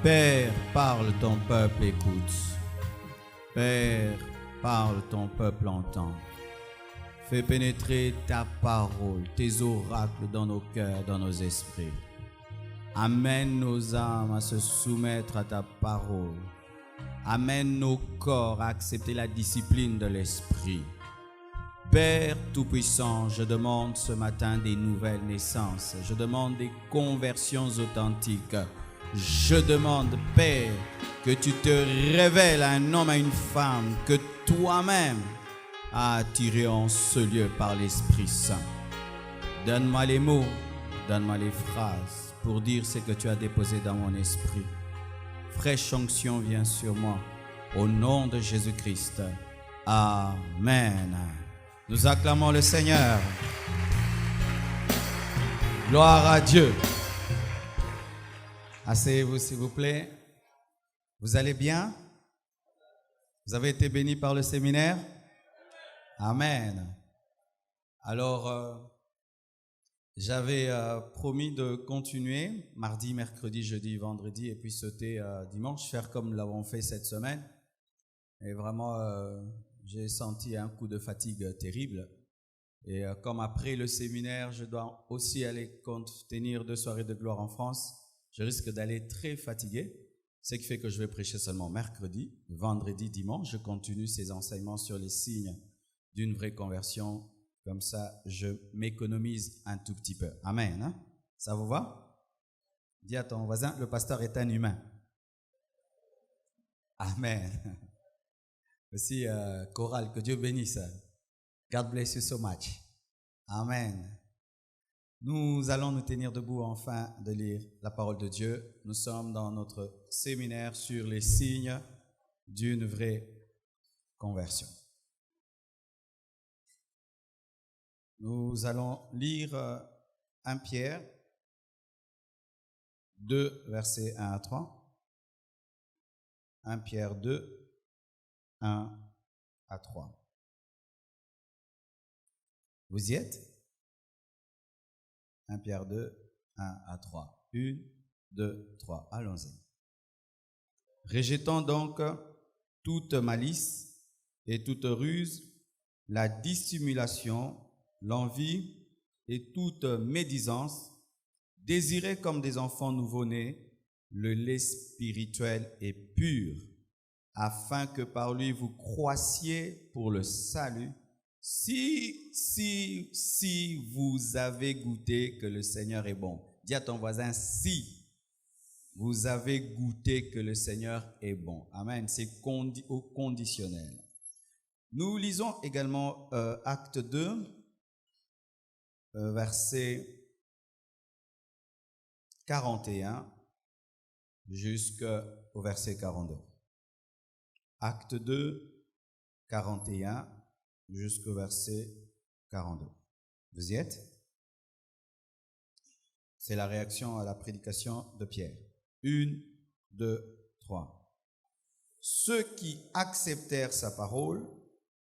Père, parle, ton peuple écoute. Père, parle, ton peuple entend. Fais pénétrer ta parole, tes oracles dans nos cœurs, dans nos esprits. Amène nos âmes à se soumettre à ta parole. Amène nos corps à accepter la discipline de l'esprit. Père Tout-Puissant, je demande ce matin des nouvelles naissances. Je demande des conversions authentiques. Je demande, Père, que tu te révèles à un homme, à une femme, que toi-même as attiré en ce lieu par l'Esprit Saint. Donne-moi les mots, donne-moi les phrases pour dire ce que tu as déposé dans mon esprit. Fraîche onction vient sur moi. Au nom de Jésus-Christ. Amen. Nous acclamons le Seigneur. Gloire à Dieu. Asseyez-vous s'il vous plaît. Vous allez bien? Vous avez été bénis par le séminaire? Amen. Alors, j'avais promis de continuer mardi, mercredi, jeudi, vendredi et puis sauter dimanche, faire comme nous l'avons fait cette semaine. Et vraiment, j'ai senti un coup de fatigue terrible. Et comme après le séminaire, je dois aussi aller tenir 2 soirées de gloire en France, je risque d'aller très fatigué, ce qui fait que je vais prêcher seulement mercredi, vendredi, dimanche. Je continue ces enseignements sur les signes d'une vraie conversion. Comme ça, je m'économise un tout petit peu. Amen. Hein? Ça vous va? Dis à ton voisin, le pasteur est un humain. Amen. Aussi, chorale, que Dieu bénisse. God bless you so much. Amen. Nous allons nous tenir debout afin de lire la parole de Dieu. Nous sommes dans notre séminaire sur les signes d'une vraie conversion. Nous allons lire 1 Pierre 2, versets 1 à 3. 1 Pierre 2, 1 à 3. Vous y êtes? 1 Pierre 2, 1 à 3. 1, 2, 3. Allons-y. Rejetant donc toute malice et toute ruse, la dissimulation, l'envie et toute médisance, désirez comme des enfants nouveau-nés le lait spirituel et pur, afin que par lui vous croissiez pour le salut, si vous avez goûté que le Seigneur est bon. Dis à ton voisin, si vous avez goûté que le Seigneur est bon. Amen, c'est au conditionnel. Nous lisons également Acte 2, verset 41 jusqu'au verset 42. Acte 2, 41 jusqu'au verset 42. Vous y êtes? C'est la réaction à la prédication de Pierre. 1, 2, 3. Ceux qui acceptèrent sa parole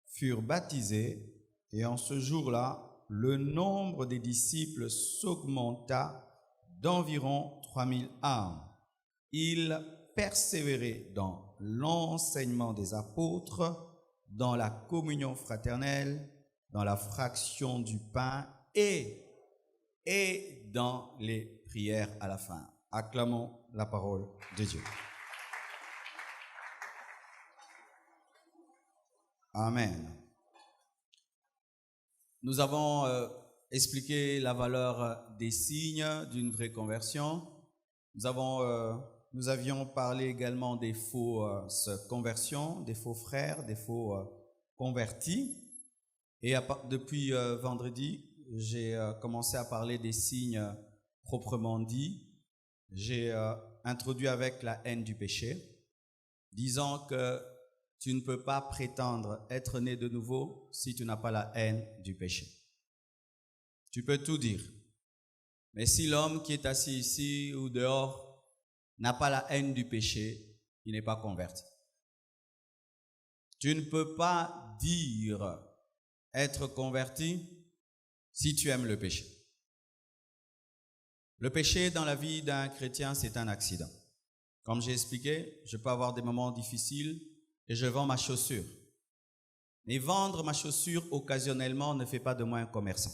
furent baptisés, et en ce jour-là, le nombre des disciples s'augmenta d'environ 3000 âmes. Ils persévéraient dans l'enseignement des apôtres, dans la communion fraternelle, dans la fraction du pain et dans les prières à la fin. Acclamons la parole de Dieu. Amen. Nous avons expliqué la valeur des signes d'une vraie conversion. Nous avions parlé également des fausses conversions, des faux frères, des faux convertis. Et depuis vendredi, j'ai commencé à parler des signes proprement dits. J'ai introduit avec la haine du péché, disant que tu ne peux pas prétendre être né de nouveau si tu n'as pas la haine du péché. Tu peux tout dire. Mais si l'homme qui est assis ici ou dehors n'a pas la haine du péché, il n'est pas converti. Tu ne peux pas dire être converti si tu aimes le péché. Le péché dans la vie d'un chrétien, c'est un accident. Comme j'ai expliqué, je peux avoir des moments difficiles et je vends ma chaussure. Mais vendre ma chaussure occasionnellement ne fait pas de moi un commerçant.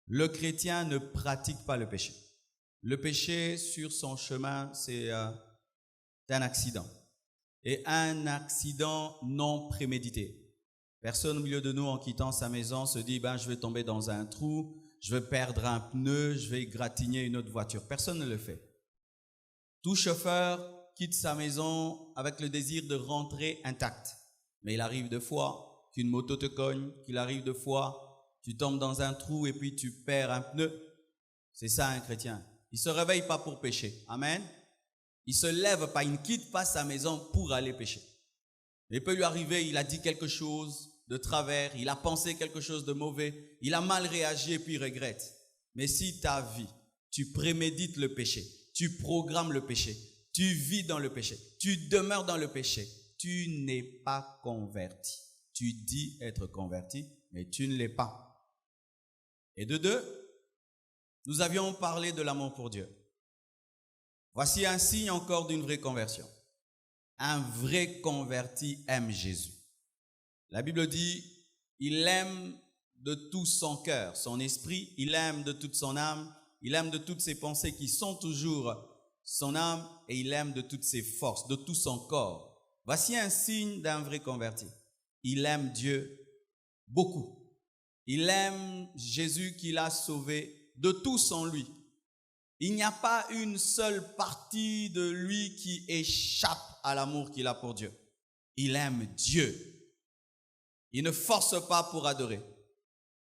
Le chrétien ne pratique pas le péché. Le péché sur son chemin, c'est un accident. Et un accident non prémédité. Personne au milieu de nous, en quittant sa maison, se dit je vais tomber dans un trou, je vais perdre un pneu, je vais égratigner une autre voiture. Personne ne le fait. Tout chauffeur quitte sa maison avec le désir de rentrer intact. Mais il arrive des fois qu'une moto te cogne, qu'il arrive des fois, tu tombes dans un trou et puis tu perds un pneu. C'est ça un chrétien. Il ne se réveille pas pour pécher. Amen. Il ne se lève pas, il ne quitte pas sa maison pour aller pécher. Il peut lui arriver, il a dit quelque chose de travers, il a pensé quelque chose de mauvais, il a mal réagi et puis il regrette. Mais si ta vie, tu prémédites le péché, tu programmes le péché, tu vis dans le péché, tu demeures dans le péché, tu n'es pas converti. Tu dis être converti, mais tu ne l'es pas. Et de deux, nous avions parlé de l'amour pour Dieu. Voici un signe encore d'une vraie conversion. Un vrai converti aime Jésus. La Bible dit, il aime de tout son cœur, son esprit, il aime de toute son âme, il aime de toutes ses pensées qui sont toujours son âme et il aime de toutes ses forces, de tout son corps. Voici un signe d'un vrai converti. Il aime Dieu beaucoup. Il aime Jésus qui l'a sauvé de tous en lui. Il n'y a pas une seule partie de lui qui échappe à l'amour qu'il a pour Dieu. Il aime Dieu. Il ne force pas pour adorer.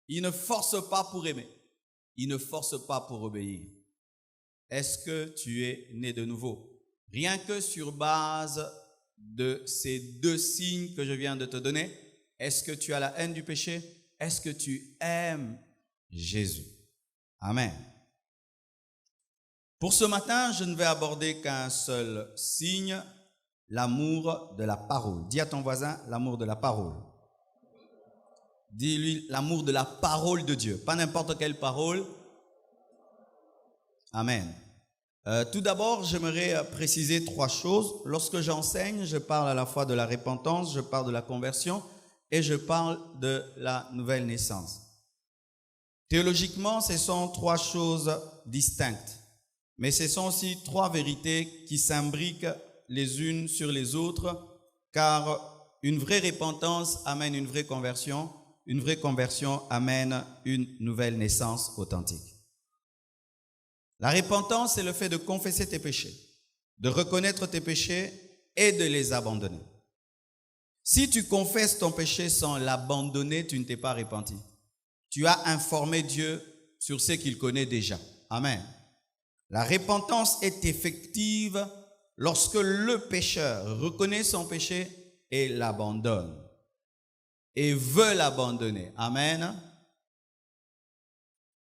Il ne force pas pour aimer. Il ne force pas pour obéir. Est-ce que tu es né de nouveau? Rien que sur base de ces deux signes que je viens de te donner, est-ce que tu as la haine du péché? Est-ce que tu aimes Jésus? Amen. Pour ce matin, je ne vais aborder qu'un seul signe, l'amour de la parole. Dis à ton voisin, l'amour de la parole. Dis-lui, l'amour de la parole de Dieu, pas n'importe quelle parole. Amen. Tout d'abord, j'aimerais préciser trois choses. Lorsque j'enseigne, je parle à la fois de la repentance, je parle de la conversion et je parle de la nouvelle naissance. Théologiquement, ce sont trois choses distinctes, mais ce sont aussi trois vérités qui s'imbriquent les unes sur les autres, car une vraie repentance amène une vraie conversion amène une nouvelle naissance authentique. La repentance, c'est le fait de confesser tes péchés, de reconnaître tes péchés et de les abandonner. Si tu confesses ton péché sans l'abandonner, tu ne t'es pas repenti. Tu as informé Dieu sur ce qu'il connaît déjà. Amen. La repentance est effective lorsque le pécheur reconnaît son péché et l'abandonne. Et veut l'abandonner. Amen.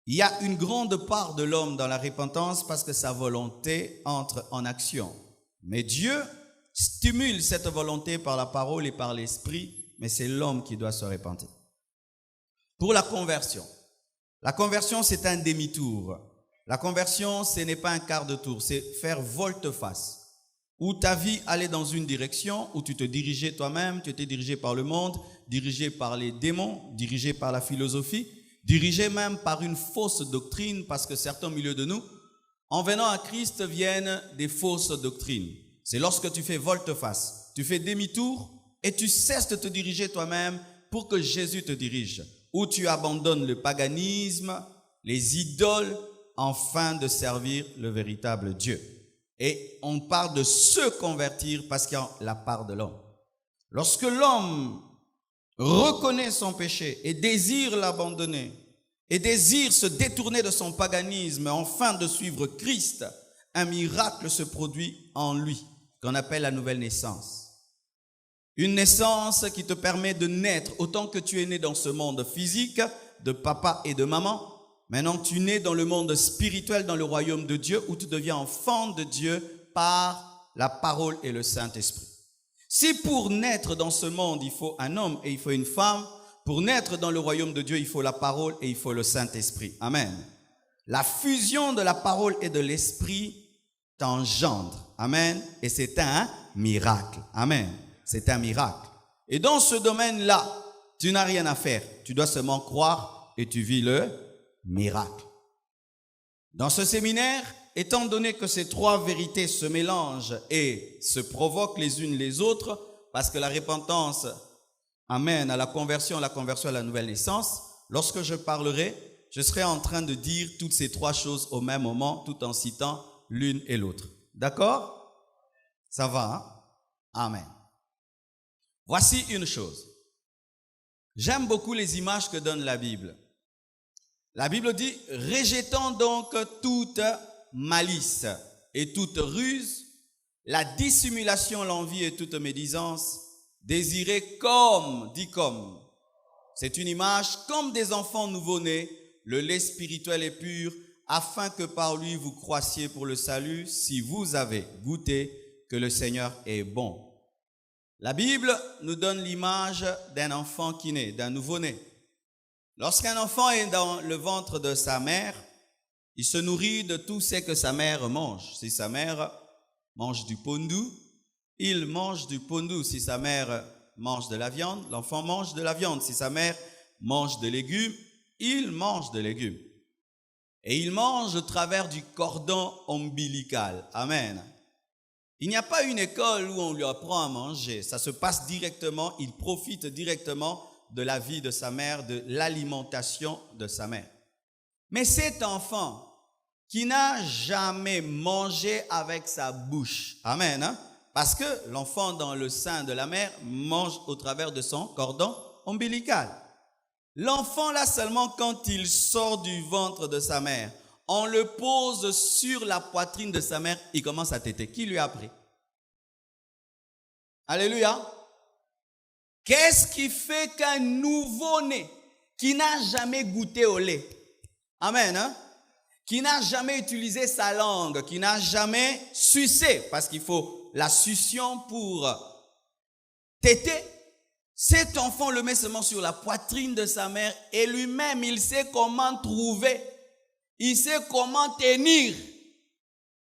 Il y a une grande part de l'homme dans la repentance parce que sa volonté entre en action. Mais Dieu stimule cette volonté par la parole et par l'esprit, mais c'est l'homme qui doit se repentir. Pour la conversion, c'est un demi-tour. La conversion, ce n'est pas un quart de tour, c'est faire volte-face. Où ta vie allait dans une direction, où tu te dirigeais toi-même, tu étais dirigé par le monde, dirigé par les démons, dirigé par la philosophie, dirigé même par une fausse doctrine, parce que certains au milieu de nous, en venant à Christ, viennent des fausses doctrines. C'est lorsque tu fais volte-face, tu fais demi-tour et tu cesses de te diriger toi-même pour que Jésus te dirige. Où tu abandonnes le paganisme, les idoles, afin de servir le véritable Dieu. Et on parle de se convertir parce qu'il y a la part de l'homme. Lorsque l'homme reconnaît son péché et désire l'abandonner, et désire se détourner de son paganisme afin de suivre Christ, un miracle se produit en lui, qu'on appelle la nouvelle naissance. Une naissance qui te permet de naître autant que tu es né dans ce monde physique, de papa et de maman. Maintenant, tu nais dans le monde spirituel, dans le royaume de Dieu, où tu deviens enfant de Dieu par la parole et le Saint-Esprit. Si pour naître dans ce monde, il faut un homme et il faut une femme, pour naître dans le royaume de Dieu, il faut la parole et il faut le Saint-Esprit. Amen. La fusion de la parole et de l'esprit t'engendre. Amen. Et c'est un miracle. Amen. C'est un miracle. Et dans ce domaine-là, tu n'as rien à faire. Tu dois seulement croire et tu vis le miracle. Dans ce séminaire, étant donné que ces trois vérités se mélangent et se provoquent les unes les autres, parce que la repentance amène à la conversion à la nouvelle naissance, lorsque je parlerai, je serai en train de dire toutes ces trois choses au même moment, tout en citant l'une et l'autre. D'accord? Ça va, hein? Amen. Voici une chose. J'aime beaucoup les images que donne la Bible. La Bible dit, rejetons donc toute malice et toute ruse, la dissimulation, l'envie et toute médisance, désirez comme, dit comme. C'est une image comme des enfants nouveau-nés, le lait spirituel est pur, afin que par lui vous croissiez pour le salut, si vous avez goûté que le Seigneur est bon. La Bible nous donne l'image d'un enfant qui naît, d'un nouveau-né. Lorsqu'un enfant est dans le ventre de sa mère, il se nourrit de tout ce que sa mère mange. Si sa mère mange du pondu, il mange du pondu. Si sa mère mange de la viande, l'enfant mange de la viande. Si sa mère mange des légumes, il mange des légumes. Et il mange au travers du cordon ombilical. Amen. Il n'y a pas une école où on lui apprend à manger. Ça se passe directement, il profite directement de la vie de sa mère, de l'alimentation de sa mère. Mais cet enfant qui n'a jamais mangé avec sa bouche, amen, hein? Parce que l'enfant dans le sein de la mère mange au travers de son cordon ombilical. L'enfant là seulement quand il sort du ventre de sa mère, on le pose sur la poitrine de sa mère, il commence à téter. Qui lui a appris? Alléluia. Qu'est-ce qui fait qu'un nouveau-né qui n'a jamais goûté au lait, amen, hein? Qui n'a jamais utilisé sa langue, qui n'a jamais sucé, parce qu'il faut la succion pour téter, cet enfant le met seulement sur la poitrine de sa mère et lui-même, il sait comment trouver, il sait comment tenir.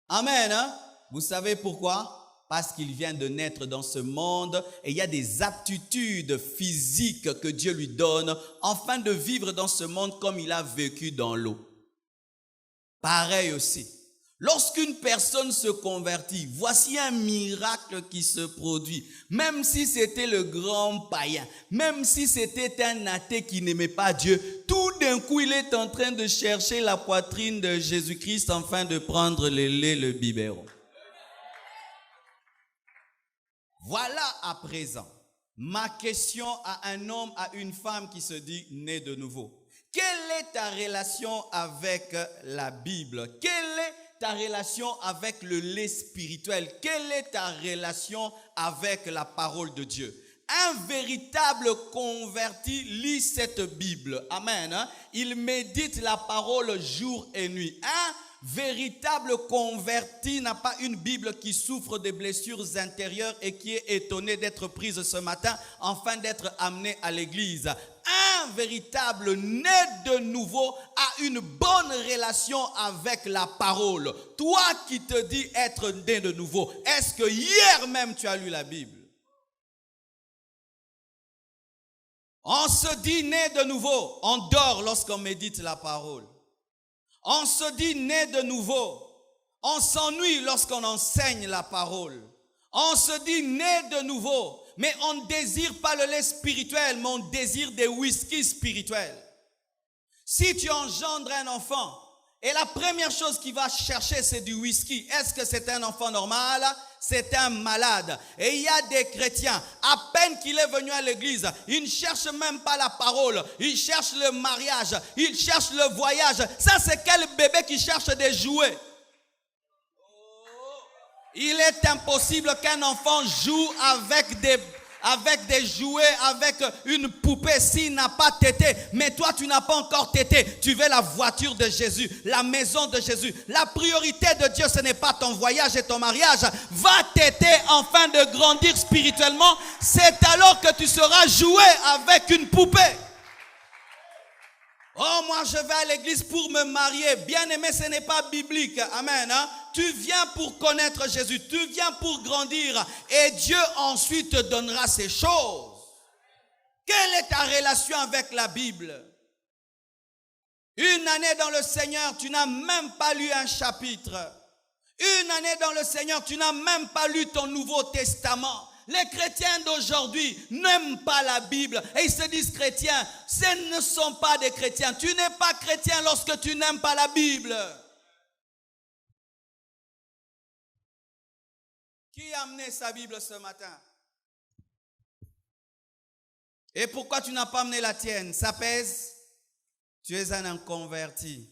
Amen, hein? Vous savez pourquoi? Parce qu'il vient de naître dans ce monde et il y a des aptitudes physiques que Dieu lui donne afin de vivre dans ce monde comme il a vécu dans l'eau. Pareil aussi, lorsqu'une personne se convertit, voici un miracle qui se produit. Même si c'était le grand païen, même si c'était un athée qui n'aimait pas Dieu, tout d'un coup il est en train de chercher la poitrine de Jésus-Christ afin de prendre le lait, le biberon. Voilà à présent ma question à un homme, à une femme qui se dit né de nouveau. Quelle est ta relation avec la Bible? Quelle est ta relation avec le lait spirituel? Quelle est ta relation avec la parole de Dieu? Un véritable converti lit cette Bible. Amen. Hein? Il médite la parole jour et nuit. Un véritable converti n'a pas une Bible qui souffre des blessures intérieures et qui est étonné d'être prise ce matin afin d'être amené à l'église. Un véritable né de nouveau a une bonne relation avec la parole. Toi qui te dis être né de nouveau, est-ce que hier même tu as lu la Bible? On se dit né de nouveau, on dort lorsqu'on médite la parole. On se dit né de nouveau, on s'ennuie lorsqu'on enseigne la parole. On se dit né de nouveau, mais on ne désire pas le lait spirituel, mais on désire des whisky spirituels. Si tu engendres un enfant, et la première chose qu'il va chercher, c'est du whisky. Est-ce que c'est un enfant normal? C'est un malade. Et il y a des chrétiens, à peine qu'il est venu à l'église, ils ne cherchent même pas la parole. Ils cherchent le mariage, ils cherchent le voyage. Ça, c'est quel bébé qui cherche des jouets? Il est impossible qu'un enfant joue avec des jouets, avec une poupée s'il n'a pas tété. Mais toi, tu n'as pas encore tété. Tu veux la voiture de Jésus, la maison de Jésus. La priorité de Dieu, ce n'est pas ton voyage et ton mariage. Va téter afin de grandir spirituellement. C'est alors que tu seras joué avec une poupée. Oh moi je vais à l'église pour me marier. Bien aimé, ce n'est pas biblique. Amen. Hein? Tu viens pour connaître Jésus. Tu viens pour grandir. Et Dieu ensuite te donnera ces choses. Quelle est ta relation avec la Bible? Une année dans le Seigneur, tu n'as même pas lu un chapitre. Une année dans le Seigneur, tu n'as même pas lu ton Nouveau Testament. Les chrétiens d'aujourd'hui n'aiment pas la Bible et ils se disent chrétiens. Ce ne sont pas des chrétiens. Tu n'es pas chrétien lorsque tu n'aimes pas la Bible. Qui a amené sa Bible ce matin? Et pourquoi tu n'as pas amené la tienne? Ça pèse? Tu es un inconverti.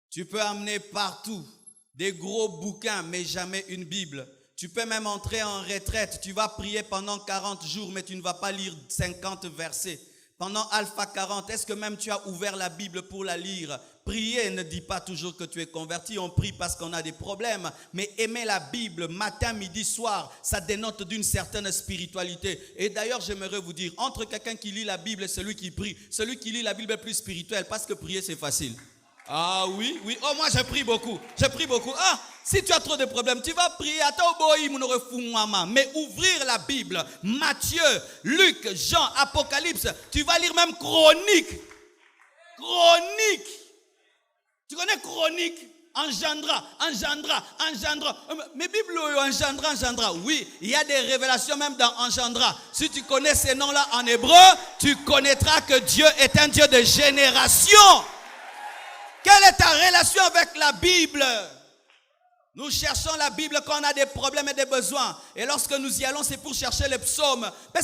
Tu peux amener partout des gros bouquins, mais jamais une Bible. Tu peux même entrer en retraite. Tu vas prier pendant 40 jours, mais tu ne vas pas lire 50 versets. Pendant Alpha 40, est-ce que même tu as ouvert la Bible pour la lire? Prier ne dit pas toujours que tu es converti. On prie parce qu'on a des problèmes. Mais aimer la Bible matin, midi, soir, ça dénote d'une certaine spiritualité. Et d'ailleurs, j'aimerais vous dire, entre quelqu'un qui lit la Bible et celui qui prie, celui qui lit la Bible est plus spirituel parce que prier, c'est facile. Ah oui, oui. Oh, moi, je prie beaucoup. Je prie beaucoup. Ah, si tu as trop de problèmes, tu vas prier. Mais ouvrir la Bible, Matthieu, Luc, Jean, Apocalypse, tu vas lire même Chronique. Chronique. Tu connais Chronique? Engendra. Mais Bible, engendra. Oui, il y a des révélations même dans engendra. Si tu connais ces noms-là en hébreu, tu connaîtras que Dieu est un Dieu de génération. Quelle est ta relation avec la Bible? Nous cherchons la Bible quand on a des problèmes et des besoins. Et lorsque nous y allons, c'est pour chercher les psaumes. La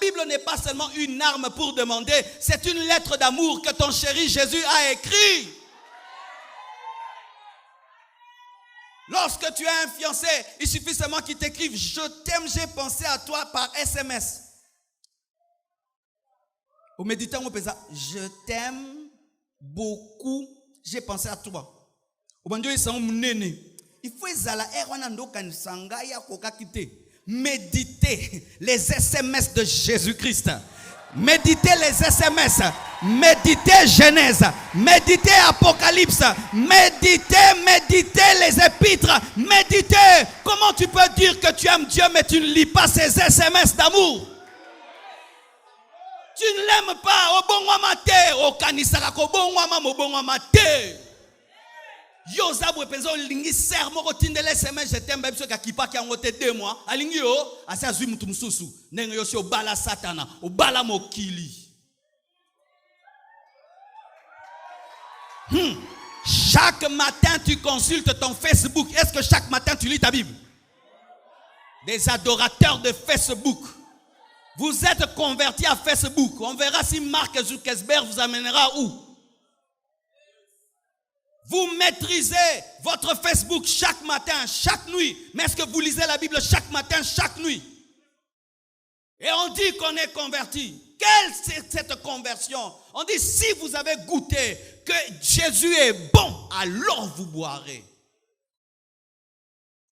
Bible n'est pas seulement une arme pour demander. C'est une lettre d'amour que ton chéri Jésus a écrit. Lorsque tu as un fiancé, il suffit seulement qu'il t'écrive « Je t'aime, j'ai pensé à toi » par SMS. Au méditant, on peut dire « Je t'aime beaucoup, j'ai pensé à toi ». Il faut méditer les SMS de Jésus-Christ. Méditer les SMS. Méditer Genèse. Méditer Apocalypse. Méditer les épîtres. Méditer. Comment tu peux dire que tu aimes Dieu mais tu ne lis pas ces SMS d'amour? Tu ne l'aimes pas. Yo zabwe penzo lingi ser moko tindele semaine je t'aime biso ka kipaki yango te 2 mois alingi yo asa zwi mutu mususu ndenge yo si obala satana obala mokili. Chaque matin tu consultes ton Facebook. Est-ce que chaque matin tu lis ta Bible? Des adorateurs de Facebook. Vous êtes convertis à Facebook. On verra si Mark Zuckerberg vous amènera où. Vous maîtrisez votre Facebook chaque matin, chaque nuit. Mais est-ce que vous lisez la Bible chaque matin, chaque nuit? Et on dit qu'on est converti. Quelle est cette conversion? On dit si vous avez goûté que Jésus est bon, alors vous boirez.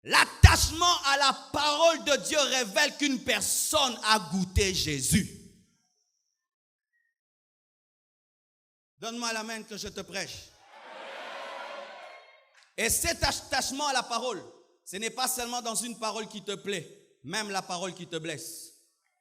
L'attachement à la parole de Dieu révèle qu'une personne a goûté Jésus. Donne-moi la main que je te prêche. Et cet attachement à la parole, ce n'est pas seulement dans une parole qui te plaît, même la parole qui te blesse.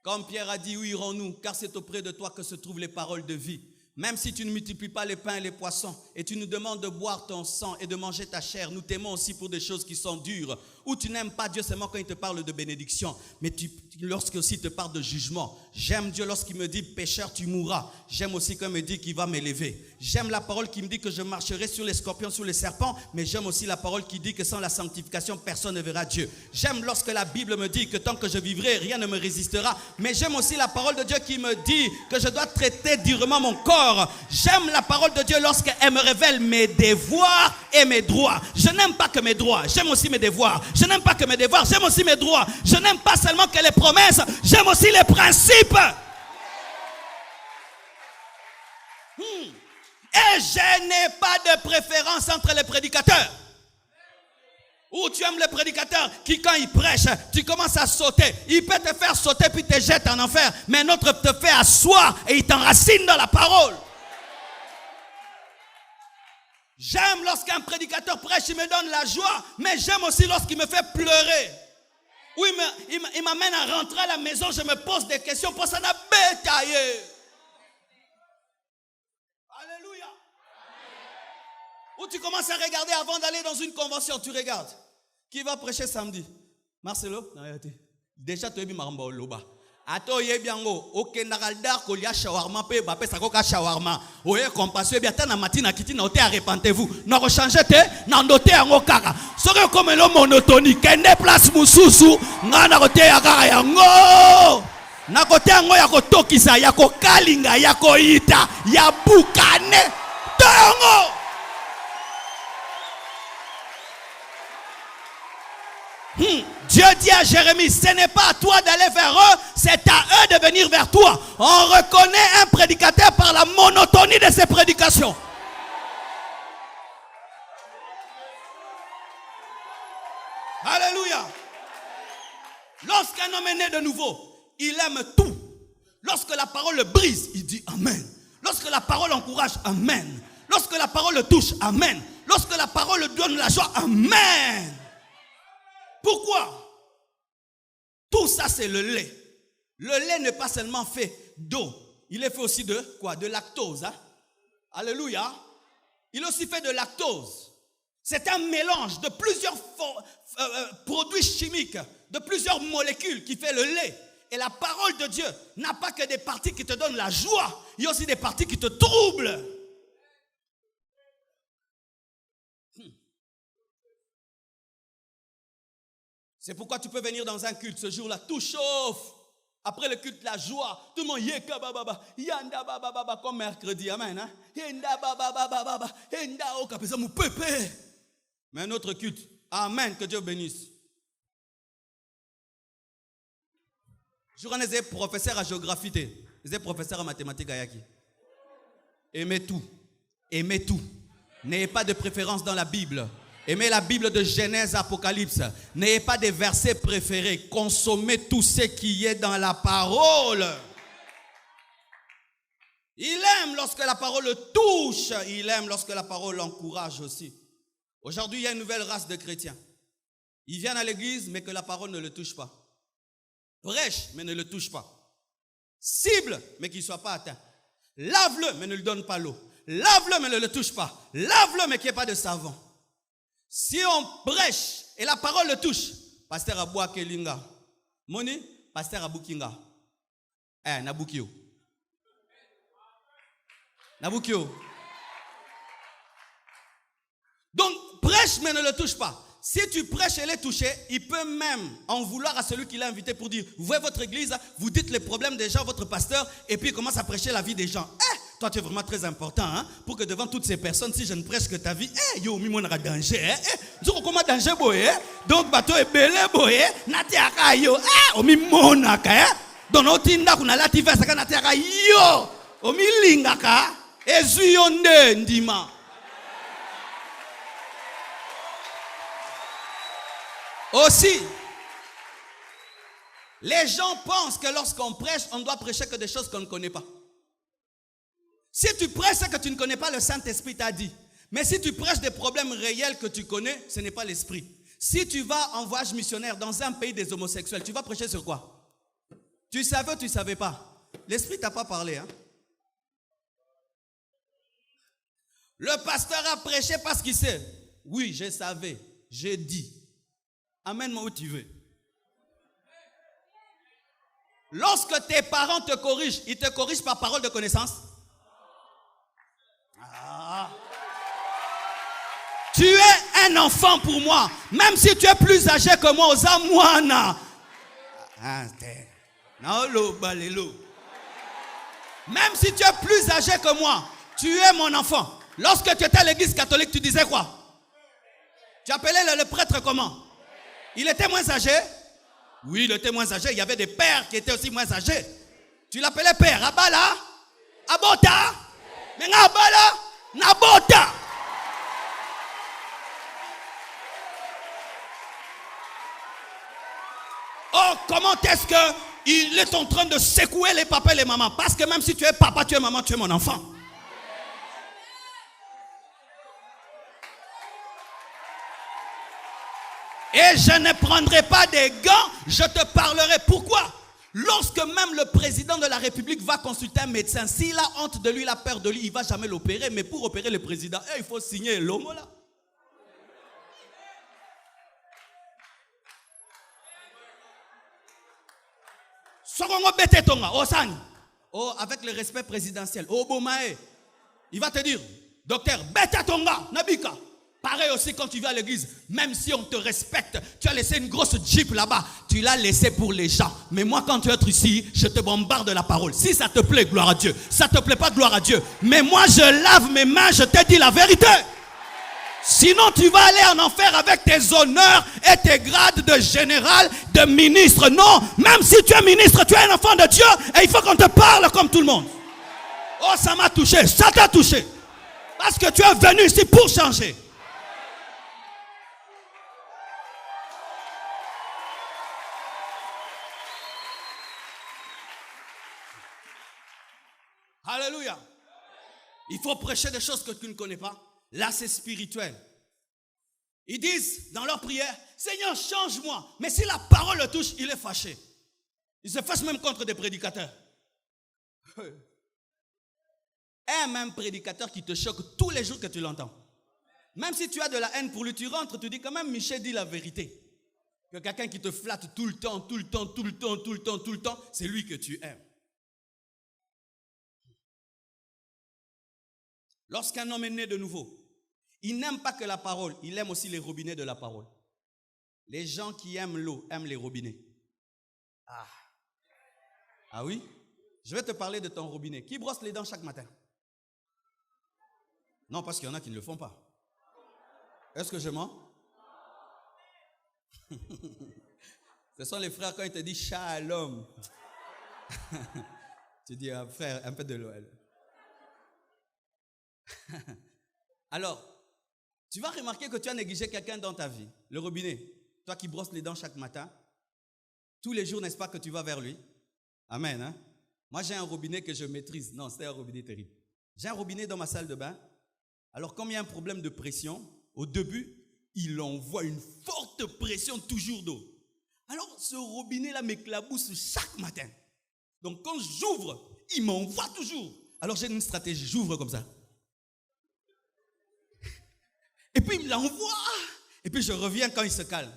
Comme Pierre a dit, où irons-nous? Car c'est auprès de toi que se trouvent les paroles de vie. Même si tu ne multiplies pas les pains et les poissons, et tu nous demandes de boire ton sang et de manger ta chair, nous t'aimons aussi pour des choses qui sont dures, où tu n'aimes pas Dieu seulement quand il te parle de bénédiction, mais lorsqu'il te parle de jugement. J'aime Dieu lorsqu'il me dit, pécheur, tu mourras. J'aime aussi quand il me dit qu'il va m'élever. J'aime la parole qui me dit que je marcherai sur les scorpions, sur les serpents, mais j'aime aussi la parole qui dit que sans la sanctification, personne ne verra Dieu. J'aime lorsque la Bible me dit que tant que je vivrai, rien ne me résistera, mais j'aime aussi la parole de Dieu qui me dit que je dois traiter durement mon corps. J'aime la parole de Dieu lorsqu'elle me révèle mes devoirs et mes droits. Je n'aime pas que mes droits, j'aime aussi mes devoirs. Je n'aime pas que mes devoirs, j'aime aussi mes droits. Je n'aime pas seulement que les promesses, j'aime aussi les principes. Et je n'ai pas de préférence entre les prédicateurs. Ou tu aimes le prédicateur qui, quand il prêche, tu commences à sauter. Il peut te faire sauter puis te jette en enfer. Mais un autre te fait asseoir et il t'enracine dans la parole. J'aime lorsqu'un prédicateur prêche, il me donne la joie. Mais j'aime aussi lorsqu'il me fait pleurer. Ou il m'amène à rentrer à la maison, je me pose des questions pour ça n'a bétaillé. Alléluia. Ou tu commences à regarder avant d'aller dans une convention, tu regardes. Qui va prêcher samedi? Marcelo? Déjà tu es bien maramba loba. Ato yebiango, ok naraldar kolia shawarma pe ba pesa koka shawarma. Oye compassion bien tana matina kitina ote arrepentez-vous. Na changer te na ndote yango kaka. Soki comme lo monotonie kende place mususu ngana kote ya kaka yango. Na kote yango ya kotokisa ya kokalinga ya koita ya bukane tongo. Dieu dit à Jérémie, ce n'est pas à toi d'aller vers eux, c'est à eux de venir vers toi. On reconnaît un prédicateur par la monotonie de ses prédications. Alléluia. Lorsqu'un homme est né de nouveau, il aime tout. Lorsque la parole le brise, il dit Amen. Lorsque la parole encourage, Amen. Lorsque la parole le touche, Amen. Lorsque la parole le donne la joie, Amen. Pourquoi? Tout ça c'est le lait. Le lait n'est pas seulement fait d'eau. Il est fait aussi de quoi? De lactose. Hein? Alléluia. Il est aussi fait de lactose. C'est un mélange de plusieurs produits chimiques, de plusieurs molécules qui fait le lait. Et la parole de Dieu n'a pas que des parties qui te donnent la joie. Il y a aussi des parties qui te troublent. C'est pourquoi tu peux venir dans un culte ce jour-là, tout chauffe. Après le culte, la joie, tout le monde yeka baba, yanda baba comme mercredi, amen. Hein? Yanda baba, yanda oka pesa mu pepe. Mais un autre culte, amen, que Dieu bénisse. Je suis professeur à géographie, je suis professeur en mathématiques à Yaki. Aimez tout, aimez tout. N'ayez pas de préférence dans la Bible. Aimez la Bible de Genèse, Apocalypse. N'ayez pas des versets préférés. Consommez tout ce qui est dans la parole. Il aime lorsque la parole le touche. Il aime lorsque la parole l'encourage aussi. Aujourd'hui, il y a une nouvelle race de chrétiens. Ils viennent à l'église, mais que la parole ne le touche pas. Prêche, mais ne le touche pas. Cible, mais qu'il ne soit pas atteint. Lave-le, mais ne lui donne pas l'eau. Lave-le, mais ne le touche pas. Lave-le, mais qu'il n'y ait pas de savon. Si on prêche et la parole le touche, pasteur Abou Kelinga, Moni, pasteur Abou Kinga, Nabukio. Nabukio. Donc, prêche mais ne le touche pas. Si tu prêches et les toucher, il peut même en vouloir à celui qui l'a invité pour dire, vous voyez votre église, vous dites les problèmes des gens, votre pasteur, et puis il commence à prêcher la vie des gens. Toi, tu es vraiment très important, hein, pour que devant toutes ces personnes, si je ne prêche que ta vie, yo, mi mon danger, comment danger boye, donc bateau est belé boye, natiaka yo, omi monaka, donc otinda kuna lati versa ka natiaka yo, omi lingaka, ezuyonde ndima. Aussi, les gens pensent que lorsqu'on prêche, on doit prêcher que des choses qu'on ne connaît pas. Si tu prêches ce que tu ne connais pas, le Saint-Esprit t'a dit. Mais si tu prêches des problèmes réels que tu connais, ce n'est pas l'esprit. Si tu vas en voyage missionnaire dans un pays des homosexuels, tu vas prêcher sur quoi? Tu savais ou tu ne savais pas? L'esprit ne t'a pas parlé. Hein? Le pasteur a prêché parce qu'il sait. Oui, je savais, j'ai dit. Amène-moi où tu veux. Lorsque tes parents te corrigent, ils te corrigent par parole de connaissance. Tu es un enfant pour moi. Même si tu es plus âgé que moi, aux amouana. Même si tu es plus âgé que moi, tu es mon enfant. Lorsque tu étais à l'église catholique, tu disais quoi? Tu appelais le prêtre comment? Il était moins âgé? Oui, il était moins âgé. Il y avait des pères qui étaient aussi moins âgés. Tu l'appelais père. Abala? Abota? Mais Abala? Nabota? Oh, comment est-ce qu'il est en train de secouer les papas et les mamans? Parce que même si tu es papa, tu es maman, tu es mon enfant. Et je ne prendrai pas des gants, je te parlerai. Pourquoi? Lorsque même le président de la République va consulter un médecin, s'il a honte de lui, il a peur de lui, il ne va jamais l'opérer. Mais pour opérer le président, il faut signer l'homo là. Oh, avec le respect présidentiel. Oh, Bomae, il va te dire, docteur, bête tonga, Nabika. Pareil aussi quand tu vas à l'église, même si on te respecte, tu as laissé une grosse jeep là-bas, tu l'as laissé pour les gens. Mais moi quand tu es ici, je te bombarde de la parole. Si ça te plaît, gloire à Dieu. Ça te plaît pas, gloire à Dieu. Mais moi je lave mes mains, je te dis la vérité. Sinon tu vas aller en enfer avec tes honneurs et tes grades de général, de ministre. Non, même si tu es ministre, tu es un enfant de Dieu et il faut qu'on te parle comme tout le monde. Oh, ça m'a touché, ça t'a touché. Parce que tu es venu ici pour changer. Alléluia. Il faut prêcher des choses que tu ne connais pas. Là, c'est spirituel. Ils disent dans leur prière, Seigneur, change-moi. Mais si la parole le touche, il est fâché. Il se fâche même contre des prédicateurs. Aime un prédicateur qui te choque tous les jours que tu l'entends. Même si tu as de la haine pour lui, tu rentres, tu dis quand même, Michel dit la vérité. Que quelqu'un qui te flatte tout le temps, c'est lui que tu aimes. Lorsqu'un homme est né de nouveau, il n'aime pas que la parole, il aime aussi les robinets de la parole. Les gens qui aiment l'eau aiment les robinets. Ah oui? Je vais te parler de ton robinet. Qui brosse les dents chaque matin? Non, parce qu'il y en a qui ne le font pas. Est-ce que je mens? Ce sont les frères quand ils te disent shalom. Tu dis, frère, un peu de l'eau. Alors, tu vas remarquer que tu as négligé quelqu'un dans ta vie. Le robinet, toi qui brosses les dents chaque matin, tous les jours, n'est-ce pas que tu vas vers lui? Amen. Hein? Moi, j'ai un robinet que je maîtrise. Non, c'est un robinet terrible. J'ai un robinet dans ma salle de bain. Alors, comme il y a un problème de pression, au début, il envoie une forte pression toujours d'eau. Alors, ce robinet-là m'éclabousse chaque matin. Donc, quand j'ouvre, il m'envoie toujours. Alors, j'ai une stratégie. J'ouvre comme ça. Et puis, il me l'envoie. Et puis, je reviens quand il se calme.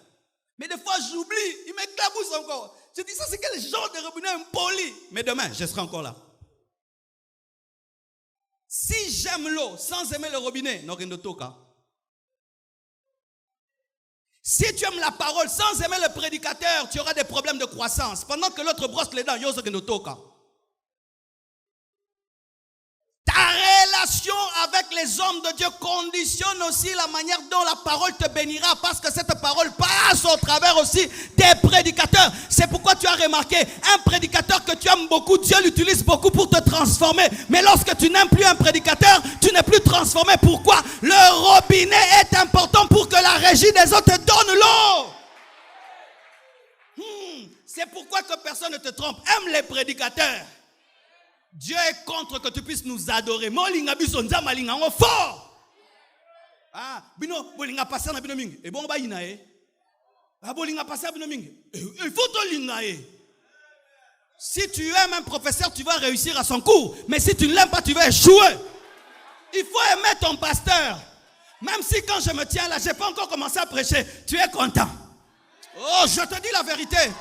Mais des fois, j'oublie. Il m'éclabousse encore. Je dis, ça, c'est quel genre de robinet impoli? Mais demain, je serai encore là. Si j'aime l'eau sans aimer le robinet, non, rien toka. Si tu aimes la parole sans aimer le prédicateur, tu auras des problèmes de croissance. Pendant que l'autre brosse les dents, yo, rien toka. Ta relation avec les hommes de Dieu conditionne aussi la manière dont la parole te bénira, parce que cette parole passe au travers aussi des prédicateurs. C'est pourquoi tu as remarqué, un prédicateur que tu aimes beaucoup, Dieu l'utilise beaucoup pour te transformer. Mais lorsque tu n'aimes plus un prédicateur, tu n'es plus transformé. Pourquoi? Le robinet est important pour que la régie des autres te donne l'eau. C'est pourquoi que personne ne te trompe. Aime les prédicateurs. Dieu est contre que tu puisses nous adorer. Molinga biso nzamba linga ngo fort. Bino bolinga passer na bino mingi. E bon ba ina e. Bolinga passer bino mingi. Il faut to linga e. Si tu aimes un professeur, tu vas réussir à son cours. Mais si tu ne l'aimes pas, tu vas échouer. Il faut aimer ton pasteur. Même si quand je me tiens là, je n'ai pas encore commencé à prêcher, tu es content. Oh, je te dis la vérité.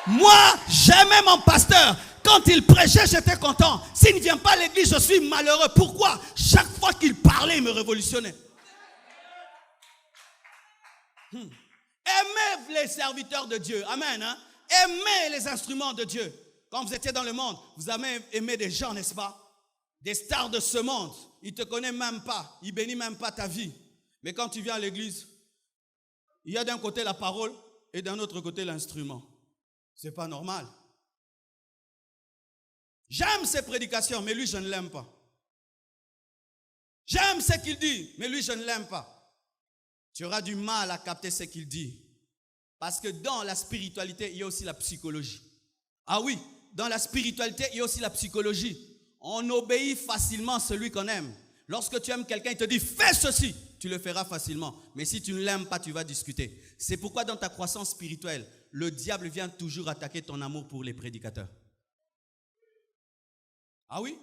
Moi, j'aimais mon pasteur. Quand il prêchait, j'étais content. S'il ne vient pas à l'église, je suis malheureux. Pourquoi? Chaque fois qu'il parlait, il me révolutionnait. Aimez les serviteurs de Dieu. Amen. Hein? Aimez les instruments de Dieu. Quand vous étiez dans le monde, vous avez aimé des gens, n'est-ce pas? Des stars de ce monde. Ils ne te connaissent même pas. Ils ne bénissent même pas ta vie. Mais quand tu viens à l'église, il y a d'un côté la parole et d'un autre côté l'instrument. Ce n'est pas normal. J'aime ses prédications, mais lui, je ne l'aime pas. J'aime ce qu'il dit, mais lui, je ne l'aime pas. Tu auras du mal à capter ce qu'il dit. Parce que dans la spiritualité, il y a aussi la psychologie. Ah oui, dans la spiritualité, il y a aussi la psychologie. On obéit facilement à celui qu'on aime. Lorsque tu aimes quelqu'un, il te dit « fais ceci », tu le feras facilement. Mais si tu ne l'aimes pas, tu vas discuter. C'est pourquoi dans ta croissance spirituelle, le diable vient toujours attaquer ton amour pour les prédicateurs. Ah oui?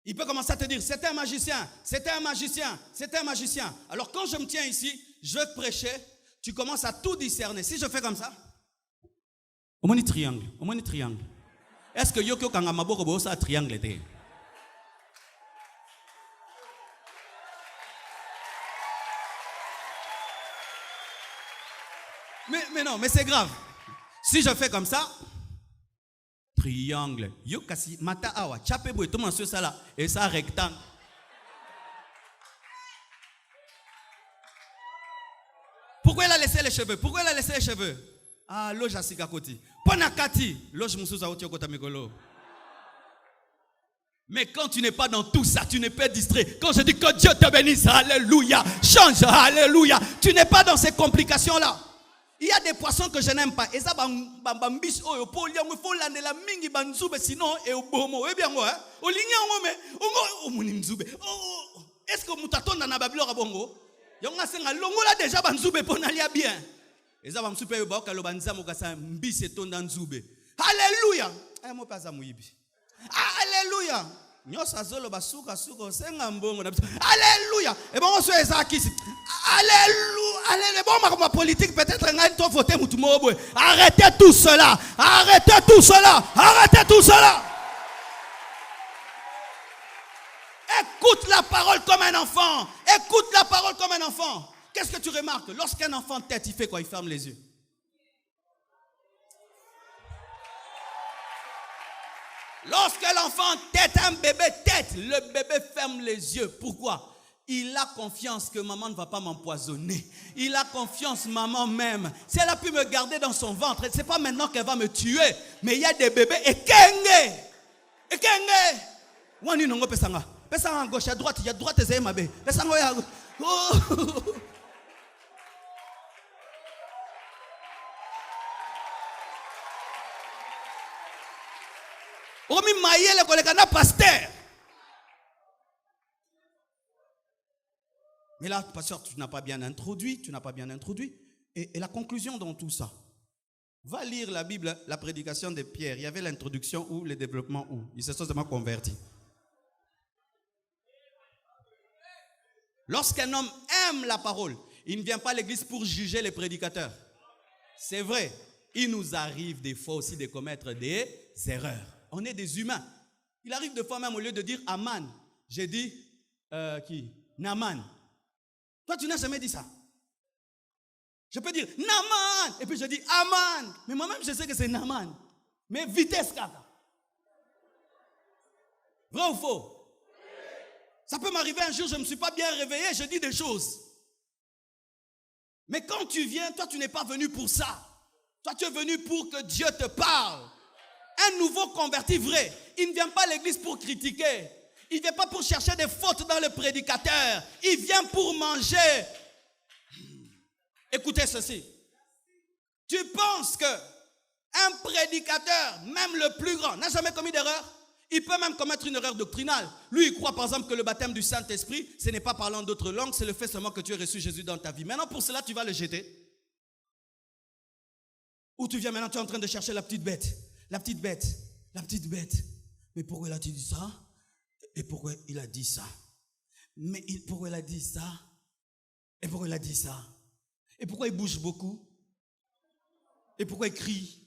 Il peut commencer à te dire, c'était un magicien, c'était un magicien, c'était un magicien. Alors quand je me tiens ici, je veux prêcher, tu commences à tout discerner. Si je fais comme ça, au moins triangle, au moins triangle. Est-ce que Yoko Kangamaboko ça triangle était? Mais non, mais c'est grave. Si je fais comme ça, triangle. Yo kasi mata awa chape boy tout monsieur ça là et ça rectangle. Pourquoi il a laissé les cheveux? Pourquoi il a laissé les cheveux? Ah, loge asika koti. Ponakati, loge musuza oti okota mikolo. Mais quand tu n'es pas dans tout ça, tu n'es pas distrait. Quand je dis que Dieu te bénisse, alléluia, change, alléluia. Tu n'es pas dans ces complications là. Il y a des poissons que je n'aime pas. Et ça, sinon, est-ce que vous t'attendez dans la Bible? Déjà, bien. Alléluia. Alléluia. Alléluia. Et bon, on se fait ça qui? Alléluia. Bon, ma politique peut-être un voter. Arrêtez tout cela. Arrêtez tout cela. Arrêtez tout cela. Écoute la parole comme un enfant. Écoute la parole comme un enfant. Qu'est-ce que tu remarques? Lorsqu'un enfant tête, il fait quoi? Il ferme les yeux. Lorsque l'enfant tête, un bébé tête, le bébé ferme les yeux. Pourquoi? Il a confiance que maman ne va pas m'empoisonner. Il a confiance, maman même. Si elle a pu me garder dans son ventre, ce n'est pas maintenant qu'elle va me tuer. Mais il y a des bébés. Et kenge. Wani nongo pesanga. Pesanga à gauche, à droite. Il y a droite et mabe. Pesanga ya. Omi maïele kolekana pasteur. Mais là, pasteur, tu n'as pas bien introduit, Et la conclusion dans tout ça, va lire la Bible, la prédication de Pierre. Il y avait l'introduction ou le développement où il s'est seulement converti. Lorsqu'un homme aime la parole, il ne vient pas à l'église pour juger les prédicateurs. C'est vrai, il nous arrive des fois aussi de commettre des erreurs. On est des humains. Il arrive des fois même au lieu de dire Aman, j'ai dit qui? Naman. Toi, tu n'as jamais dit ça. Je peux dire Naman et puis je dis Aman. Mais moi-même, je sais que c'est Naman. Mais vitesse, kaka. Vrai ou faux? Ça peut m'arriver un jour, je ne me suis pas bien réveillé, je dis des choses. Mais quand tu viens, toi, tu n'es pas venu pour ça. Toi, tu es venu pour que Dieu te parle. Un nouveau converti vrai, il ne vient pas à l'église pour critiquer. Il ne vient pas pour chercher des fautes dans le prédicateur. Il vient pour manger. Écoutez ceci. Tu penses que un prédicateur, même le plus grand, n'a jamais commis d'erreur? Il peut même commettre une erreur doctrinale. Lui, il croit par exemple que le baptême du Saint-Esprit, ce n'est pas parlant d'autres langues, c'est le fait seulement que tu aies reçu Jésus dans ta vie. Maintenant, pour cela, tu vas le jeter. Ou tu viens maintenant, tu es en train de chercher la petite bête. La petite bête. Mais pourquoi il a dit ça? Et pourquoi il a dit ça? Mais pourquoi il a dit ça? Et pourquoi il a dit ça? Et pourquoi il bouge beaucoup? Et pourquoi il crie?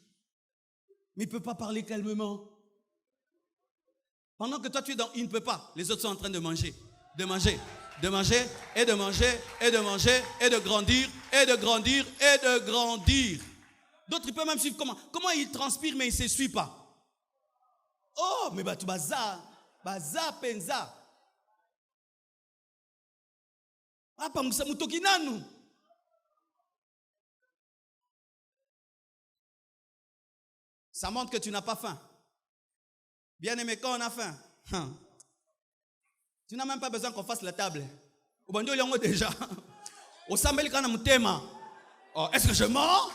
Mais il ne peut pas parler calmement. Pendant que toi tu es dans il ne peut pas, les autres sont en train de manger, et de manger, et de grandir, et de grandir. D'autres, ils peuvent même suivre comment ils transpirent, mais ils ne s'essuient pas. Oh, mais tu baza, penza. Ah, pas moussa mutoki nanu. Ça montre que tu n'as pas faim. Bien aimé, quand on a faim, tu n'as même pas besoin qu'on fasse la table. Au bandio, il y a déjà. Au sambel, quand on a mutema. Est-ce que je mens?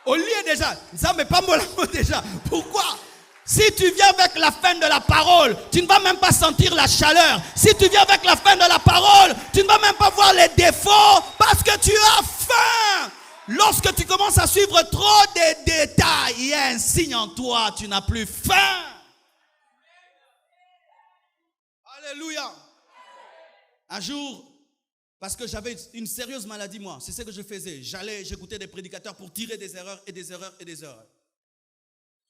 Au lieu déjà, ça me pas mon déjà. Pourquoi? Si tu viens avec la faim de la parole, tu ne vas même pas sentir la chaleur. Si tu viens avec la faim de la parole, tu ne vas même pas voir les défauts parce que tu as faim. Lorsque tu commences à suivre trop de détails, il y a un signe en toi, tu n'as plus faim. Alléluia. Un jour, parce que j'avais une sérieuse maladie, moi, c'est ce que je faisais. J'écoutais des prédicateurs pour tirer des erreurs et des erreurs et des erreurs.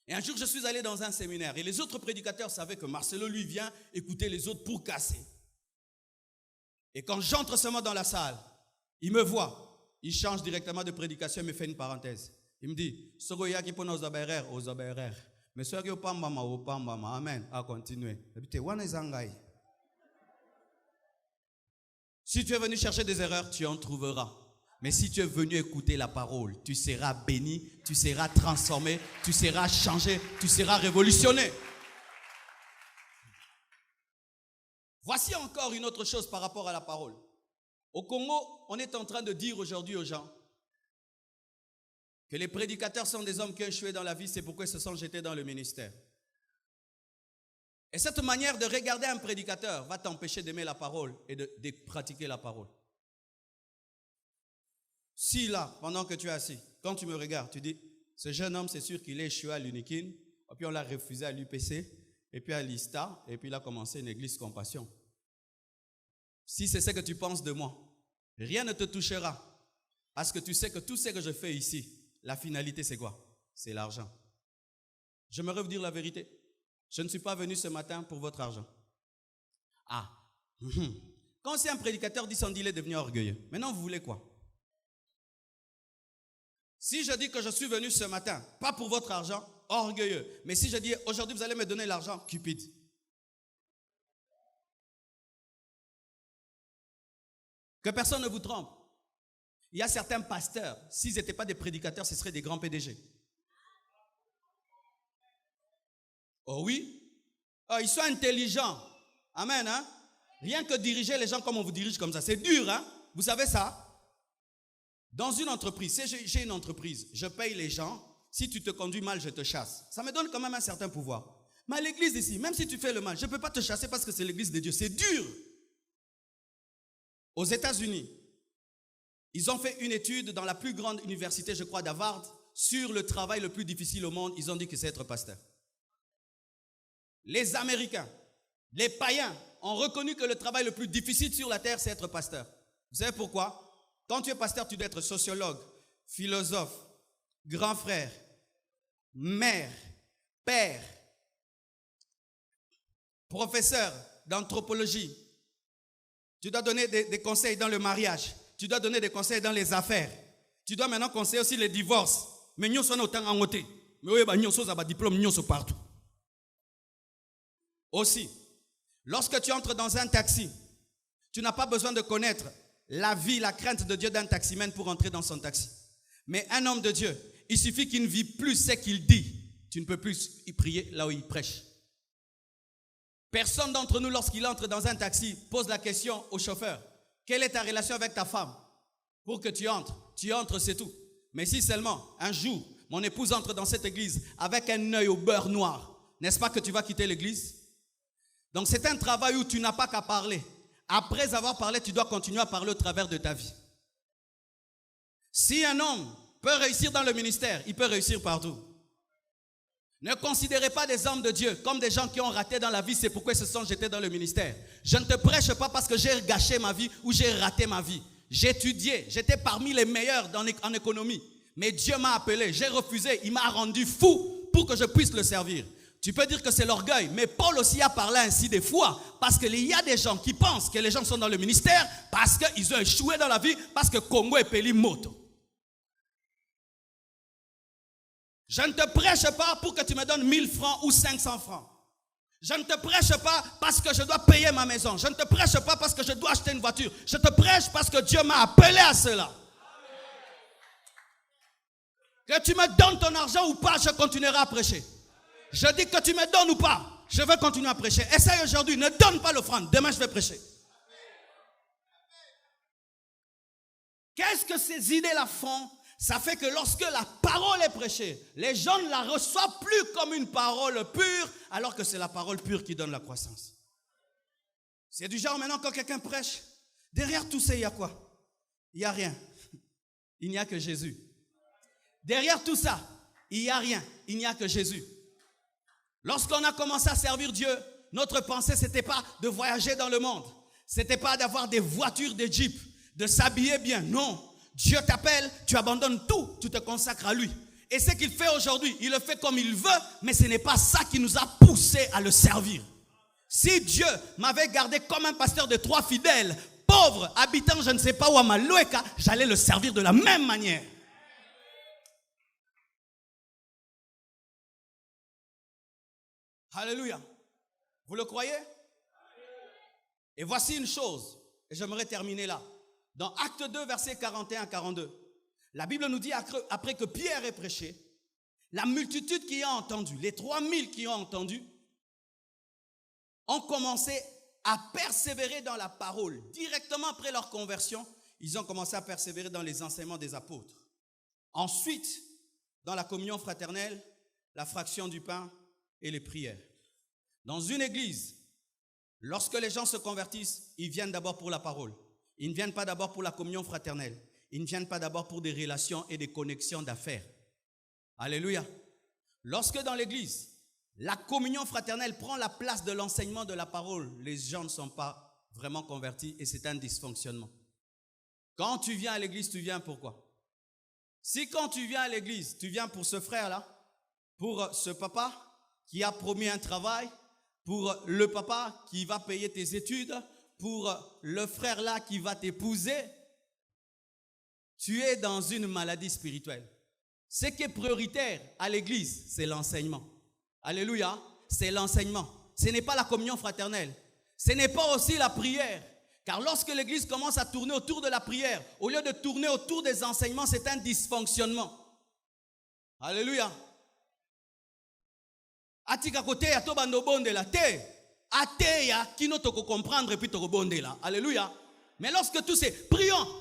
Et un jour, je suis allé dans un séminaire et les autres prédicateurs savaient que Marcelo, lui, vient écouter les autres pour casser. Et quand j'entre seulement dans la salle, il me voit. Il change directement de prédication et me fait une parenthèse. Il me dit, Sogoya qui pone aux oberer. Mais soit que opambama, amen, à continuer. Si tu es venu chercher des erreurs, tu en trouveras. Mais si tu es venu écouter la parole, tu seras béni, tu seras transformé, tu seras changé, tu seras révolutionné. Voici encore une autre chose par rapport à la parole. Au Congo, on est en train de dire aujourd'hui aux gens que les prédicateurs sont des hommes qui ont échoué dans la vie, c'est pourquoi ils se sont jetés dans le ministère. Et cette manière de regarder un prédicateur va t'empêcher d'aimer la parole et de pratiquer la parole. Si là, pendant que tu es assis, quand tu me regardes, tu dis, ce jeune homme, c'est sûr qu'il est échoué à l'Unikin, et puis on l'a refusé à l'UPC, et puis à l'ISTA, et puis il a commencé une église compassion. Si c'est ce que tu penses de moi, rien ne te touchera, parce que tu sais que tout ce que je fais ici, la finalité c'est quoi? C'est l'argent. J'aimerais vous dire la vérité. Je ne suis pas venu ce matin pour votre argent. Ah, quand c'est un prédicateur dit son deal est devenu orgueilleux. Maintenant, vous voulez quoi? Si je dis que je suis venu ce matin, pas pour votre argent, orgueilleux. Mais si je dis aujourd'hui vous allez me donner l'argent, cupide. Que personne ne vous trompe. Il y a certains pasteurs, s'ils n'étaient pas des prédicateurs, ce seraient des grands PDG. Oh oui? Oh, ils sont intelligents. Amen, hein? Rien que diriger les gens comme on vous dirige comme ça, c'est dur, hein? Vous savez ça? Dans une entreprise, si j'ai une entreprise, je paye les gens, si tu te conduis mal, je te chasse. Ça me donne quand même un certain pouvoir. Mais à l'église ici, même si tu fais le mal, je ne peux pas te chasser parce que c'est l'église de Dieu. C'est dur. Aux États-Unis, ils ont fait une étude dans la plus grande université, je crois, d'Harvard, sur le travail le plus difficile au monde. Ils ont dit que c'est être pasteur. Les Américains, les païens ont reconnu que le travail le plus difficile sur la terre, c'est être pasteur. Vous savez pourquoi? Quand tu es pasteur, tu dois être sociologue, philosophe, grand frère, mère, père, professeur d'anthropologie. Tu dois donner des conseils dans le mariage. Tu dois donner des conseils dans les affaires. Tu dois maintenant conseiller aussi les divorces. Mais nous sommes autant en côté. Mais nous sommes diplôme, nous sommes partout. Aussi, lorsque tu entres dans un taxi, tu n'as pas besoin de connaître la vie, la crainte de Dieu d'un taximène pour entrer dans son taxi. Mais un homme de Dieu, il suffit qu'il ne vit plus ce qu'il dit. Tu ne peux plus y prier là où il prêche. Personne d'entre nous, lorsqu'il entre dans un taxi, pose la question au chauffeur. Quelle est ta relation avec ta femme? Pour que tu entres, c'est tout. Mais si seulement, un jour, mon épouse entre dans cette église avec un œil au beurre noir, n'est-ce pas que tu vas quitter l'église? Donc c'est un travail où tu n'as pas qu'à parler. Après avoir parlé, tu dois continuer à parler au travers de ta vie. Si un homme peut réussir dans le ministère, il peut réussir partout. Ne considérez pas des hommes de Dieu comme des gens qui ont raté dans la vie, c'est pourquoi ils se sont jetés dans le ministère. Je ne te prêche pas parce que j'ai gâché ma vie ou j'ai raté ma vie. J'ai étudié, j'étais parmi les meilleurs en économie. Mais Dieu m'a appelé, j'ai refusé, il m'a rendu fou pour que je puisse le servir. Tu peux dire que c'est l'orgueil, mais Paul aussi a parlé ainsi des fois, parce qu'il y a des gens qui pensent que les gens sont dans le ministère parce qu'ils ont échoué dans la vie, parce que Congo est peli moto. Je ne te prêche pas pour que tu me donnes 1000 francs ou 500 francs. Je ne te prêche pas parce que je dois payer ma maison. Je ne te prêche pas parce que je dois acheter une voiture. Je te prêche parce que Dieu m'a appelé à cela. Que tu me donnes ton argent ou pas, je continuerai à prêcher. Je dis que tu me donnes ou pas, je vais continuer à prêcher. Essaye aujourd'hui, ne donne pas l'offrande. Demain, je vais prêcher. Qu'est-ce que ces idées-là font? Ça fait que lorsque la parole est prêchée, les gens ne la reçoivent plus comme une parole pure, alors que c'est la parole pure qui donne la croissance. C'est du genre maintenant quand quelqu'un prêche, derrière tout ça, il y a quoi? Il n'y a rien. Il n'y a que Jésus. Derrière tout ça, il n'y a rien. Il n'y a que Jésus. Lorsqu'on a commencé à servir Dieu, notre pensée, ce n'était pas de voyager dans le monde. Ce n'était pas d'avoir des voitures, des jeeps, de s'habiller bien. Non. Dieu t'appelle, tu abandonnes tout, tu te consacres à lui. Et ce qu'il fait aujourd'hui, il le fait comme il veut, mais ce n'est pas ça qui nous a poussés à le servir. Si Dieu m'avait gardé comme un pasteur de 3 fidèles, pauvre, habitant je ne sais pas où à Maloeka, j'allais le servir de la même manière. Alléluia. Vous le croyez? Et voici une chose, et j'aimerais terminer là. Dans Acte 2, versets 41-42, la Bible nous dit, après que Pierre ait prêché, la multitude qui a entendu, les 3000 qui ont entendu, ont commencé à persévérer dans la parole. Directement après leur conversion, ils ont commencé à persévérer dans les enseignements des apôtres. Ensuite, dans la communion fraternelle, la fraction du pain et les prières. Dans une église, lorsque les gens se convertissent, ils viennent d'abord pour la parole. Ils ne viennent pas d'abord pour la communion fraternelle. Ils ne viennent pas d'abord pour des relations et des connexions d'affaires. Alléluia. Lorsque dans l'église, la communion fraternelle prend la place de l'enseignement de la parole, les gens ne sont pas vraiment convertis et c'est un dysfonctionnement. Quand tu viens à l'église, tu viens pourquoi? Si quand tu viens à l'église, tu viens pour ce frère-là, pour ce papa qui a promis un travail, pour le papa qui va payer tes études, pour le frère là qui va t'épouser, tu es dans une maladie spirituelle. Ce qui est prioritaire à l'église, c'est l'enseignement. Alléluia, c'est l'enseignement. Ce n'est pas la communion fraternelle. Ce n'est pas aussi la prière. Car lorsque l'église commence à tourner autour de la prière, au lieu de tourner autour des enseignements, c'est un dysfonctionnement. Alléluia. Atika kote ya to bando bonde la te. Ateya kino toko comprendre et puis toko bonde la. Alléluia. Mais lorsque tout c'est prions.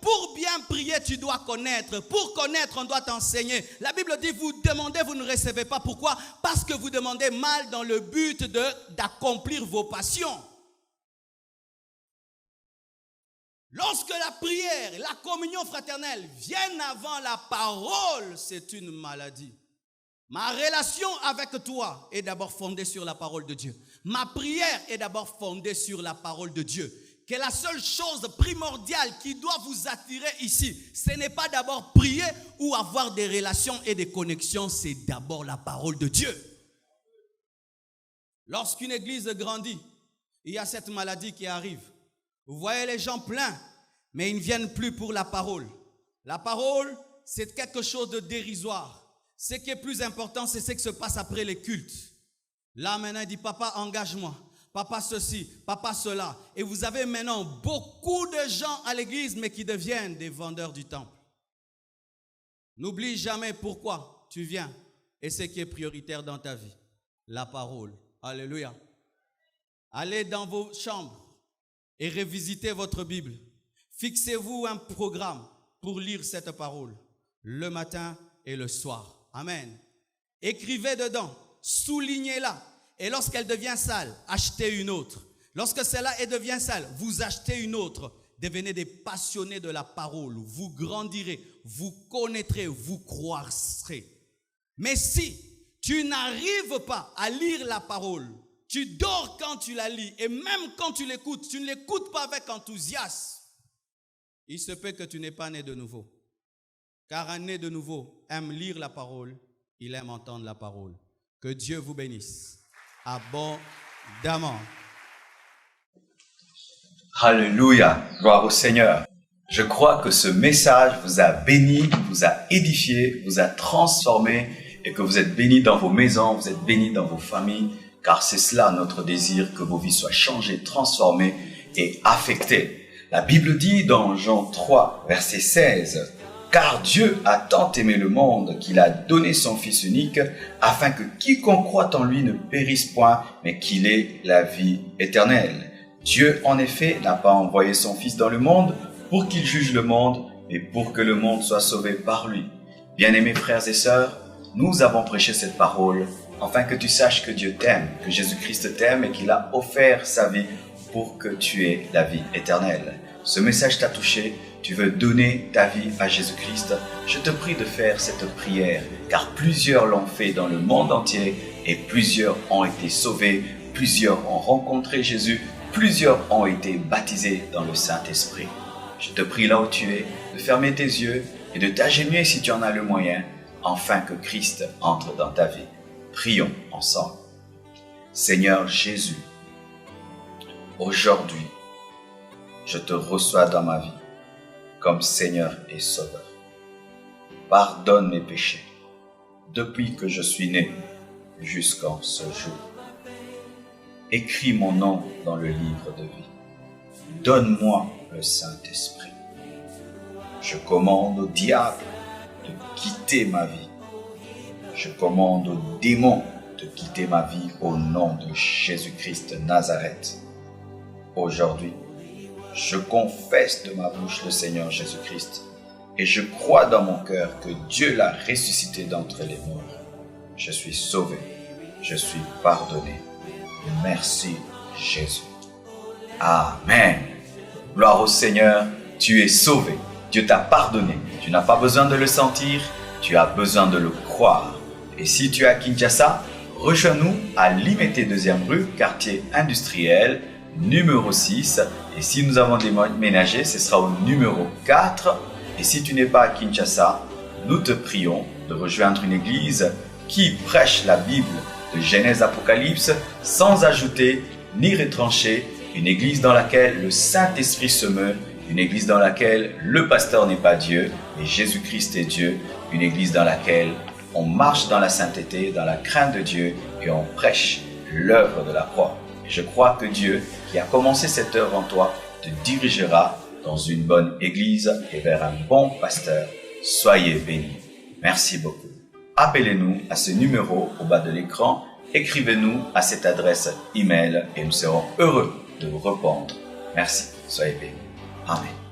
Pour bien prier, tu dois connaître. Pour connaître, on doit t'enseigner. La Bible dit, vous demandez, vous ne recevez pas. Pourquoi? Parce que vous demandez mal dans le but d'accomplir vos passions. Lorsque la prière, la communion fraternelle viennent avant la parole, c'est une maladie. Ma relation avec toi est d'abord fondée sur la parole de Dieu. Ma prière est d'abord fondée sur la parole de Dieu. Que la seule chose primordiale qui doit vous attirer ici, ce n'est pas d'abord prier ou avoir des relations et des connexions, c'est d'abord la parole de Dieu. Lorsqu'une église grandit, il y a cette maladie qui arrive. Vous voyez les gens pleins, mais ils ne viennent plus pour la parole. La parole, c'est quelque chose de dérisoire. Ce qui est plus important, c'est ce qui se passe après les cultes. Là, maintenant, il dit, papa, engage-moi. Papa ceci, papa cela. Et vous avez maintenant beaucoup de gens à l'église, mais qui deviennent des vendeurs du temple. N'oublie jamais pourquoi tu viens et ce qui est prioritaire dans ta vie. La parole. Alléluia. Allez dans vos chambres et revisitez votre Bible. Fixez-vous un programme pour lire cette parole le matin et le soir. Amen. Écrivez dedans, soulignez-la. Et lorsqu'elle devient sale, achetez une autre. Lorsque celle-là devient sale, vous achetez une autre. Devenez des passionnés de la parole. Vous grandirez, vous connaîtrez, vous croîtrez. Mais si tu n'arrives pas à lire la parole, tu dors quand tu la lis. Et même quand tu l'écoutes, tu ne l'écoutes pas avec enthousiasme. Il se peut que tu n'es pas né de nouveau. Car un né de nouveau aime lire la parole, il aime entendre la parole. Que Dieu vous bénisse abondamment. Alléluia, gloire au Seigneur. Je crois que ce message vous a béni, vous a édifié, vous a transformé et que vous êtes bénis dans vos maisons, vous êtes bénis dans vos familles, car c'est cela notre désir, que vos vies soient changées, transformées et affectées. La Bible dit dans Jean 3, verset 16, « Car Dieu a tant aimé le monde qu'il a donné son Fils unique, afin que quiconque croit en lui ne périsse point, mais qu'il ait la vie éternelle. Dieu, en effet, n'a pas envoyé son Fils dans le monde pour qu'il juge le monde, et pour que le monde soit sauvé par lui. Bien-aimés frères et sœurs, nous avons prêché cette parole afin que tu saches que Dieu t'aime, que Jésus-Christ t'aime et qu'il a offert sa vie pour que tu aies la vie éternelle. Ce message t'a touché, tu veux donner ta vie à Jésus-Christ. Je te prie de faire cette prière, car plusieurs l'ont fait dans le monde entier et plusieurs ont été sauvés, plusieurs ont rencontré Jésus, plusieurs ont été baptisés dans le Saint-Esprit. Je te prie là où tu es, de fermer tes yeux et de t'agenouiller si tu en as le moyen, afin que Christ entre dans ta vie. Prions ensemble. Seigneur Jésus, aujourd'hui, je te reçois dans ma vie comme Seigneur et Sauveur. Pardonne mes péchés depuis que je suis né jusqu'en ce jour. Écris mon nom dans le livre de vie. Donne-moi le Saint-Esprit. Je commande au diable de quitter ma vie. Je commande aux démons de quitter ma vie au nom de Jésus-Christ de Nazareth. Aujourd'hui, je confesse de ma bouche le Seigneur Jésus-Christ et je crois dans mon cœur que Dieu l'a ressuscité d'entre les morts. Je suis sauvé, je suis pardonné. Merci Jésus. Amen. Gloire au Seigneur, tu es sauvé. Dieu t'a pardonné. Tu n'as pas besoin de le sentir, tu as besoin de le croire. Et si tu es à Kinshasa, rejoins-nous à Limete 2e rue, quartier industriel, numéro 6. Et si nous avons déménagé, ce sera au numéro 4. Et si tu n'es pas à Kinshasa, nous te prions de rejoindre une église qui prêche la Bible de Genèse Apocalypse sans ajouter ni retrancher, une église dans laquelle le Saint-Esprit se meut, une église dans laquelle le pasteur n'est pas Dieu, mais Jésus-Christ est Dieu, une église dans laquelle on marche dans la sainteté, dans la crainte de Dieu et on prêche l'œuvre de la croix. Et je crois que Dieu, qui a commencé cette œuvre en toi, te dirigera dans une bonne église et vers un bon pasteur. Soyez bénis. Merci beaucoup. Appelez-nous à ce numéro au bas de l'écran, écrivez-nous à cette adresse email et nous serons heureux de vous répondre. Merci, soyez bénis. Amen.